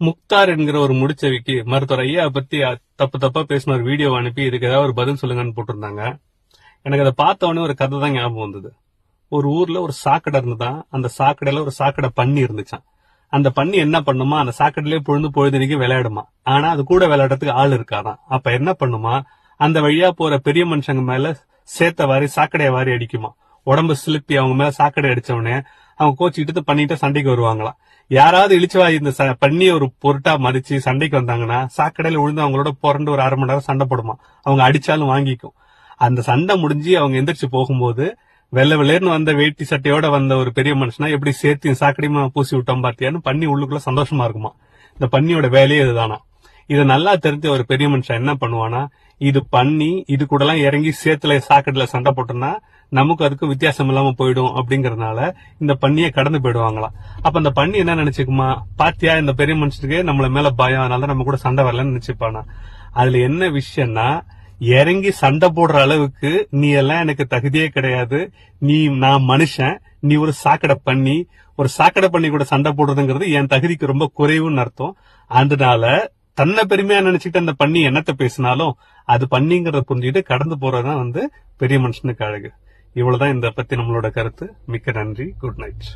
முக்தார் என்கிற ஒரு முடிச்சவிக்கு மருத்துவர் ஐயா பத்தி தப்பா பேசின ஒரு வீடியோ அனுப்பி இதுக்கு ஏதாவது ஒரு பதில் சொல்லுங்கன்னு போட்டிருந்தாங்க. எனக்கு அதை பார்த்த உடனே ஒரு கதை தான் ஞாபகம் வந்தது. ஒரு ஊர்ல ஒரு சாக்கடை இருந்துதான். அந்த சாக்கடையில ஒரு சாக்கடை பண்ணி இருந்துச்சான். அந்த பண்ணி என்ன பண்ணுமா, அந்த சாக்கடையிலே பொழுதுனிக்கு விளையாடுமா. ஆனா அது கூட விளையாடுறதுக்கு ஆள் இருக்காதான். அப்ப என்ன பண்ணுமா, அந்த வழியா போற பெரிய மனுஷங்க மேல சேத்த வாரி சாக்கடையை வாரி அடிக்குமா. உடம்பு சிலுப்பி அவங்க மேல சாக்கடை அடிச்ச உடனே அவங்க கோச்சிக்கிட்டு பண்ணிட்டு சண்டைக்கு வருவாங்களாம். யாராவது இழிச்சுவா இந்த பண்ணி ஒரு பொருட்டா மதிச்சு சண்டைக்கு வந்தாங்கன்னா சாக்கடையில விழுந்து அவங்களோட புரண்டு ஒரு 1/2 மணி நேரம் சண்டை போடுமா. அவங்க அடிச்சாலும் வாங்கிக்கும். அந்த சண்டை முடிஞ்சு அவங்க எந்திரிச்சு போகும்போது வெள்ளை வெள்ளேர்னு வந்த வேட்டி சட்டையோட வந்த ஒரு பெரிய மனுஷனா எப்படி சேர்த்து சாக்கடையுமா பூசி விட்டோம் பார்த்தியான்னு பண்ணி உள்ளுக்குள்ள சந்தோஷமா இருக்குமா. இந்த பண்ணியோட வேலையே இதுதானா. இதை நல்லா தெரிஞ்ச ஒரு பெரிய மனுஷன் என்ன பண்ணுவானா, இது பண்ணி இது கூட எல்லாம் இறங்கி சேத்துல சாக்கடையில சண்டை போட்டோம்னா நமக்கு அதுக்கு வித்தியாசம் இல்லாம போயிடும் அப்படிங்கறதுனால இந்த பண்ணியை கடந்து போயிடுவாங்களாம். அப்ப அந்த பண்ணி என்ன நினைச்சுக்குமா, பாத்தியா இந்த பெரிய மனுஷனுக்கு நம்மள மேல பயம், அதனால நம்ம கூட சண்டை வரலன்னு நினைச்சுப்பானா. அதுல என்ன விஷயம்னா, இறங்கி சண்டை போடுற அளவுக்கு நீ எல்லாம் எனக்கு தகுதியே கிடையாது, நான் மனுஷன், நீ ஒரு சாக்கடை பண்ணி கூட சண்டை போடுறதுங்கிறது என் தகுதிக்கு ரொம்ப குறைவுன்னு அர்த்தம். அதனால தன்னை பெருமையா நினைச்சுக்கிட்டு அந்த பண்ணி என்னத்த பேசினாலும் அது பண்ணிங்கிறத புரிஞ்சுக்கிட்டு கடந்து போறதுதான் பெரிய மனுஷனுக்கு அழகு. இவ்வளவுதான் இந்த பத்தி நம்மளோட கருத்து. மிக்க நன்றி. Good night.